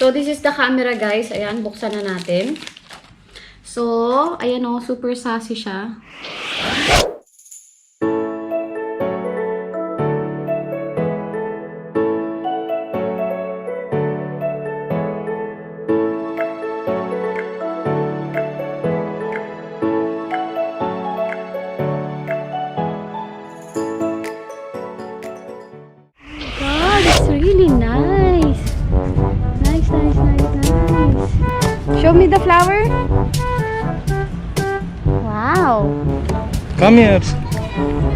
So, this is the camera, guys. Ayan, buksan na natin. So, ayan o, super sassy siya. It's really nice. Nice. Show me the flower. Wow. Come here.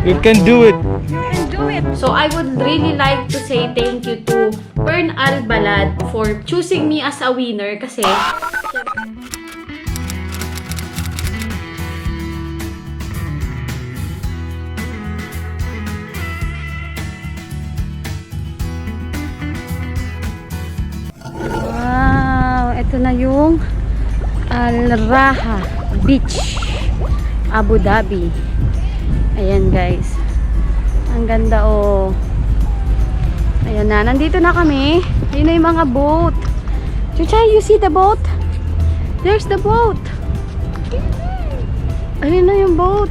You can do it. You can do it. So I would really like to say thank you to Pern Albalad for choosing me as a winner kasi ito na yung Al Raha Beach, Abu Dhabi. Ayan guys. Ang ganda oh. Ayan na. Nandito na kami. Ayun na yung mga boat. Chuchay, you see the boat? There's the boat. Ayun na yung boat.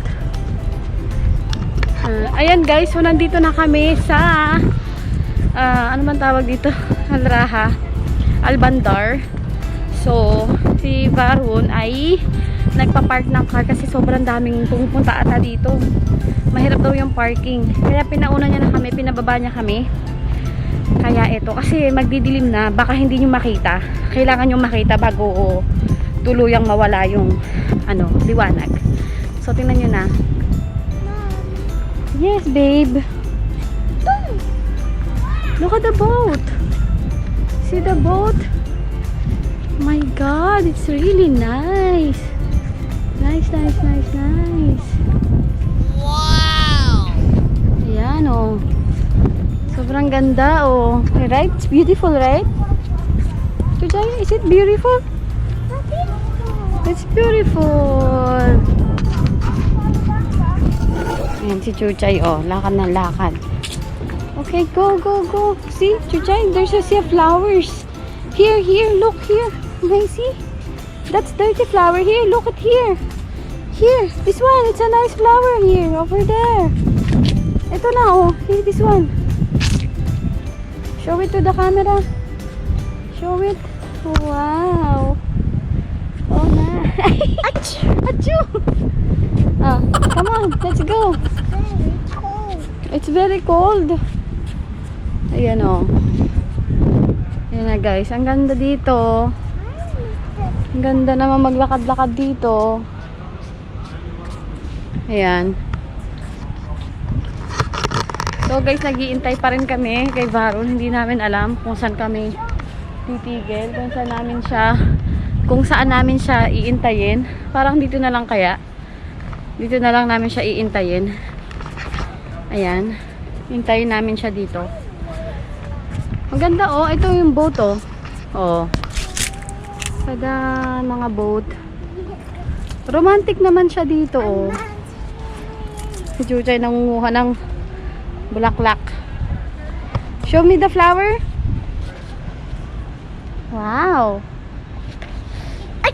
Ayan guys. So nandito na kami sa ano man tawag dito? Al Raha Al Bandar. So, si Varun ay nagpa-park ng car kasi sobrang daming pumupunta ata dito. Mahirap daw yung parking. Kaya pinauna niya na kami, pinababa niya kami. Kaya ito, kasi magdidilim na, baka hindi niyo makita. Kailangan niyo makita bago tuluyang mawala yung liwanag. So, tingnan niyo na. Yes, babe. Look at the boat. See the boat? My God, it's really nice. Nice. Wow! Ayan, oh. Sobrang ganda, oh. Right? It's beautiful, right? Chuchay, is it beautiful? It's beautiful. Ayan, si Chuchay, oh. Lakad na lakad. Okay, go. See, Chuchay, there's a sea of flowers. Here, look here. Can you see? That's dirty flower. Here, look at here. Here, this one. It's a nice flower here, over there. Ito na, oh. Here, this one. Show it to the camera. Show it. Wow. Oh, nice. Achoo. Come on, let's go. It's very cold. Ayan, oh. Ayan na, guys. Ang ganda dito. Ang ganda naman maglakad-lakad dito. Ayan. So guys, nag-iintay pa rin kami kay Varun. Hindi namin alam kung saan kami titigil. Kung saan namin siya iintayin. Parang dito na lang kaya. Dito na lang namin siya iintayin. Ayan. Hintayin namin siya dito. Ang ganda oh. Ito yung boat oh. Oh. Sada mga boat. Romantic naman siya dito oh. Si Chuchay nangunguha ng bulaklak. Show me the flower. Wow. Ay!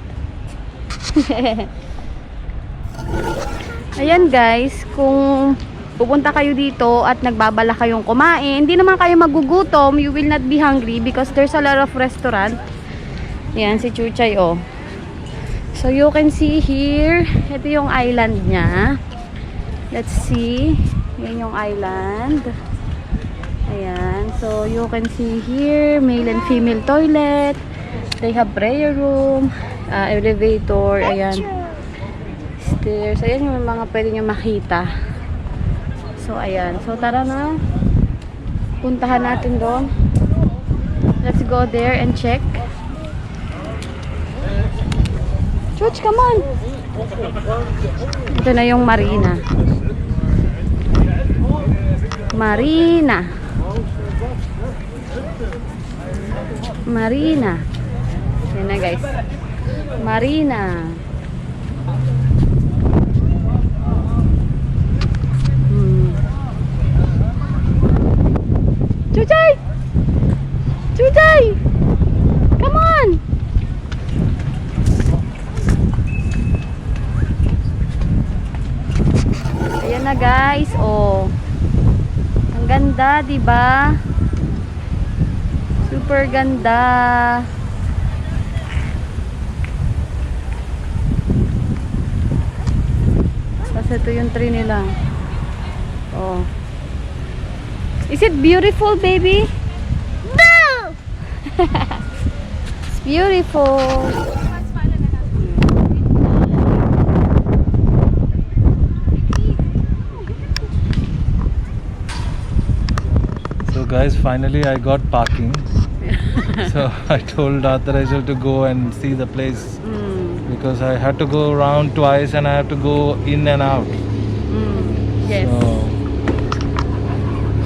Ayan guys, kung pupunta kayo dito at nagbabala kayong kumain, hindi naman kayo magugutom, you will not be hungry because there's a lot of restaurant. Yan, si Chuchay, oh. So, you can see here, ito yung island niya. Let's see. Yan yung island. Ayan. So, you can see here, male and female toilet. They have prayer room, elevator, ayan. Stairs. Ayan yung mga pwede nyo makita. So, ayan. So, tara na. Puntahan natin doon. Let's go there and check. Chuch, come on. Ito na yung marina. Marina. Yan na guys. Marina. Chuchay! Chuchay! Come ganda, di ba? Super ganda. Tapos ito yung tree nila. Oh. Is it beautiful, baby? No! It's beautiful. So guys, finally I got parking. So I told Rachelle to go and see the place because I had to go around twice and I have to go in and out. Yes.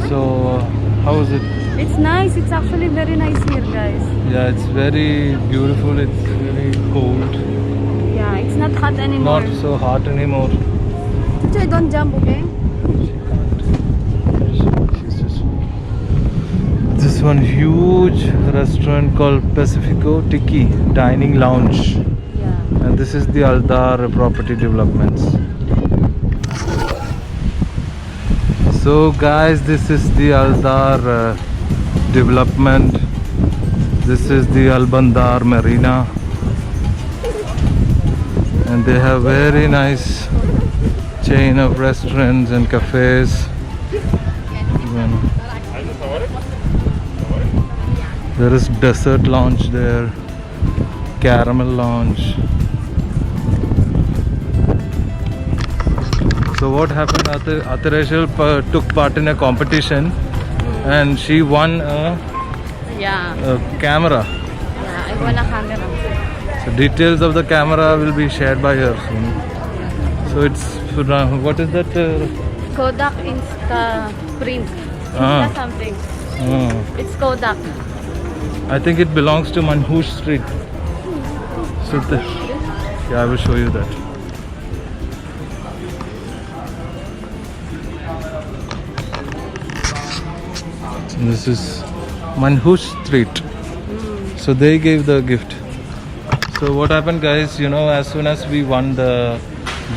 So how is it? It's nice. It's actually very nice here, guys. Yeah, it's very beautiful. It's very cold. Yeah, it's not hot anymore. Not so hot anymore. Chuchay, don't jump, okay? This one huge restaurant called Pacifico Tiki Dining Lounge. Yeah. And this is the Aldar Property Developments. So guys, this is the Aldar development. This is the Albandar Marina. And they have very nice chain of restaurants and cafes. There is dessert lounge there, caramel lounge. So what happened? Rachelle took part in a competition, and she won a camera. Yeah, I want a camera. So details of the camera will be shared by her soon. So it's what is that? Kodak Print. Something. It's Kodak. I think it belongs to Manhush Street. So yeah, I will show you that. This is Manhush Street. So they gave the gift. So what happened, guys, you know, as soon as we won the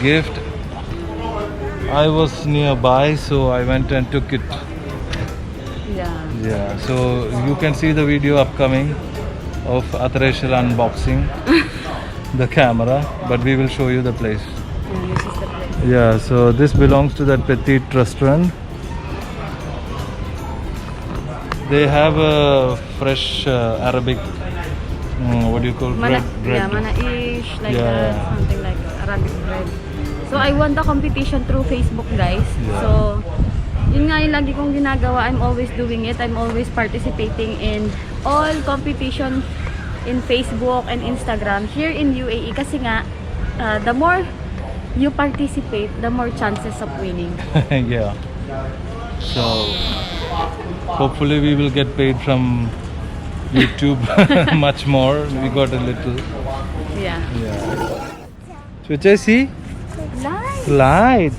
gift, I was nearby, so I went and took it. Yeah, so you can see the video upcoming of Rachelle unboxing the camera, but we will show you the place. Yeah, this is the place. Yeah, so this belongs to that petite restaurant. They have a fresh Arabic, what do you call bread? Yeah, manaish, like something like Arabic bread. So I won the competition through Facebook, guys. Yeah. So yun nga yung lagi kong ginagawa. I'm always doing it. I'm always participating in all competition in Facebook and Instagram here in UAE. Kasi nga, the more you participate, the more chances of winning. Yeah. So hopefully we will get paid from YouTube much more. We got a little. Yeah. Chucha, see? Light. Light.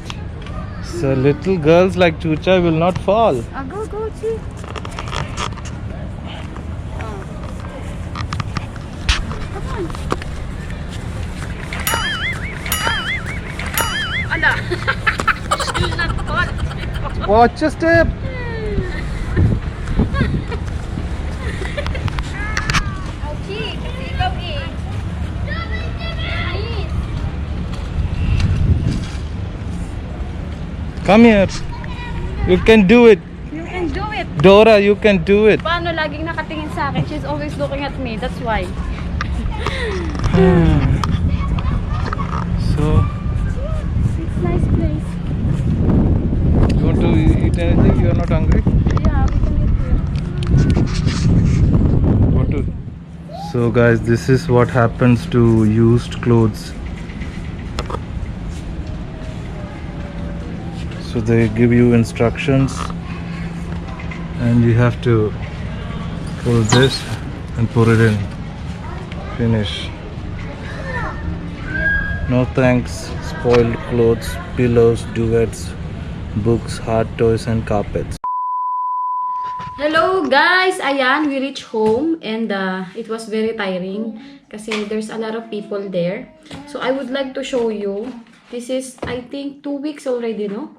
So little girls like Chucha will not fall. Go, see. Come on. Ala. She'll not fall. Watch your step. Come here. You can do it. You can do it. Dora, you can do it. Paano laging nakatingin sa akin? She's always looking at me. That's why. So, It's a nice place. you want to eat anything? You are not hungry? Yeah, we can eat here. What to? So guys, this is what happens to used clothes. So they give you instructions and you have to pull this and put it in. Finish. No thanks. Spoiled clothes, pillows, duvets, books, hard toys and carpets. Hello guys! Ayan, we reached home and it was very tiring kasi there's a lot of people there. So I would like to show you. This is, I think, 2 weeks already, no?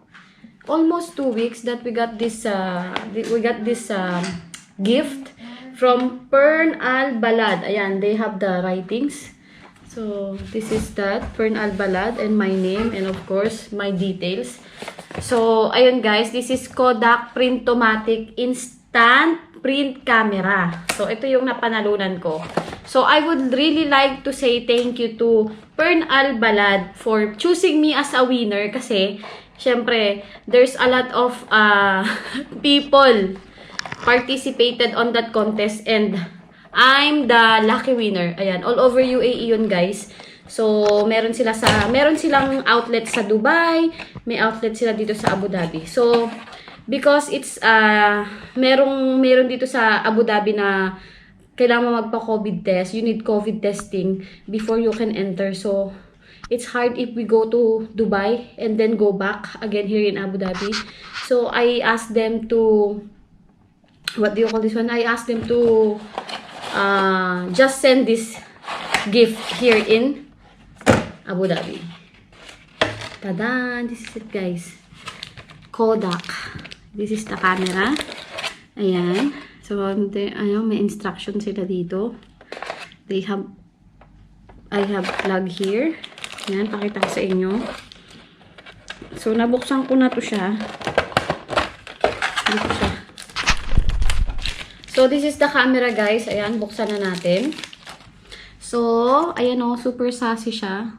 almost 2 weeks that we got this gift from Pern Al Balad. Ayan, they have the writings. So, this is that, Pern Al Balad, and my name, and of course, my details. So, ayun guys, this is Kodak Printomatic Instant Print Camera. So, ito yung napanalunan ko. So, I would really like to say thank you to Pern Al Balad for choosing me as a winner kasi, syempre, there's a lot of people participated on that contest and I'm the lucky winner. Ayan, all over UAE yun, guys. So, meron silang outlet sa Dubai, may outlet sila dito sa Abu Dhabi. So, because it's meron dito sa Abu Dhabi na kailangan mo magpa-COVID test, you need COVID testing before you can enter. So, it's hard if we go to Dubai and then go back again here in Abu Dhabi. So, I asked them to, what do you call this one? I asked them to just send this gift here in Abu Dhabi. Tada! This is it, guys. Kodak. This is the camera. Ayan. So, may instruction sila dito. I have plug here. Ayan, pakita ko sa inyo. So, nabuksan ko na to siya. Dito siya. So, this is the camera, guys. Ayan, buksan na natin. So, ayan o, super sassy siya.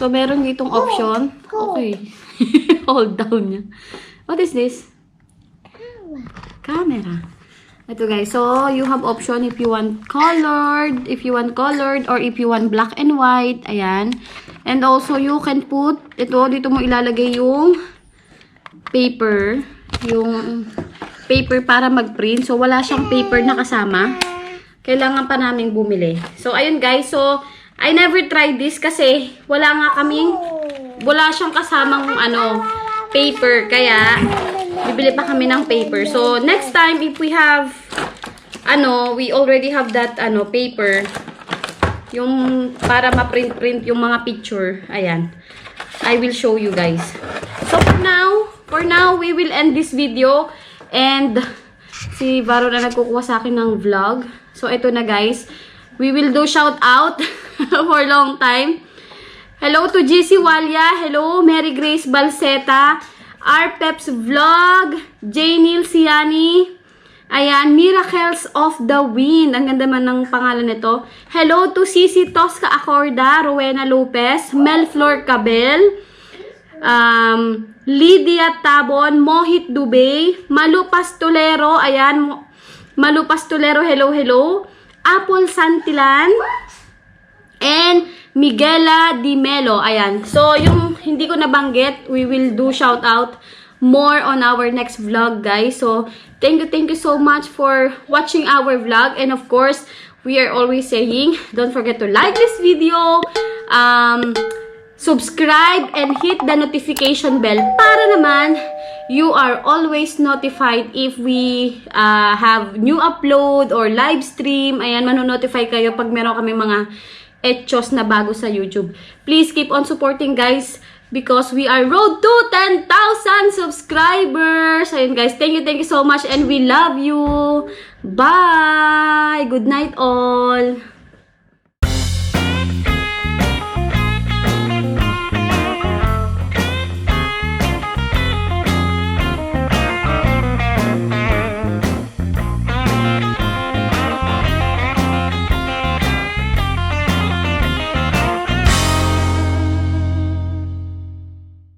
So, meron ditong option. Okay. Hold down niya. What is this? Camera. Ito, guys. So, you have option if you want colored, or if you want black and white. Ayan. And also, you can put, dito mo ilalagay yung paper. Yung paper para mag-print. So, wala siyang paper na kasama. Kailangan pa namin bumili. So, ayun guys. So, I never tried this kasi wala siyang kasamang paper. Kaya, bibili pa kami ng paper. So, next time, if we have, we already have that, paper, yung para ma-print yung mga picture. Ayan. I will show you guys. So, for now, we will end this video. And, si Varun na nagkukuha sa akin ng vlog. So, ito na guys. We will do shout out for a long time. Hello to GC Walia. Hello, Mary Grace Balseta. Arpeps Vlog. Janil Siani. Ayan, Miracles of the Wind. Ang ganda man ng pangalan nito. Hello to Cici Tosca Acorda. Rowena Lopez. Melflor Cabel. Lydia Tabon, Mohit Dubey, Malu Pastolero, ayan, Malu Pastolero, hello. Apple Santilan, and Miguela Di Melo, ayan. So, yung hindi ko nabanggit, we will do shout out more on our next vlog, guys. So, thank you so much for watching our vlog. And of course, we are always saying, don't forget to like this video, subscribe and hit the notification bell para naman you are always notified if we have new upload or live stream. Ayan, manonotify kayo pag meron kami mga etchos na bago sa YouTube. Please keep on supporting, guys, because we are road to 10,000 subscribers. Ayun, guys, thank you so much and we love you. Bye! Good night all!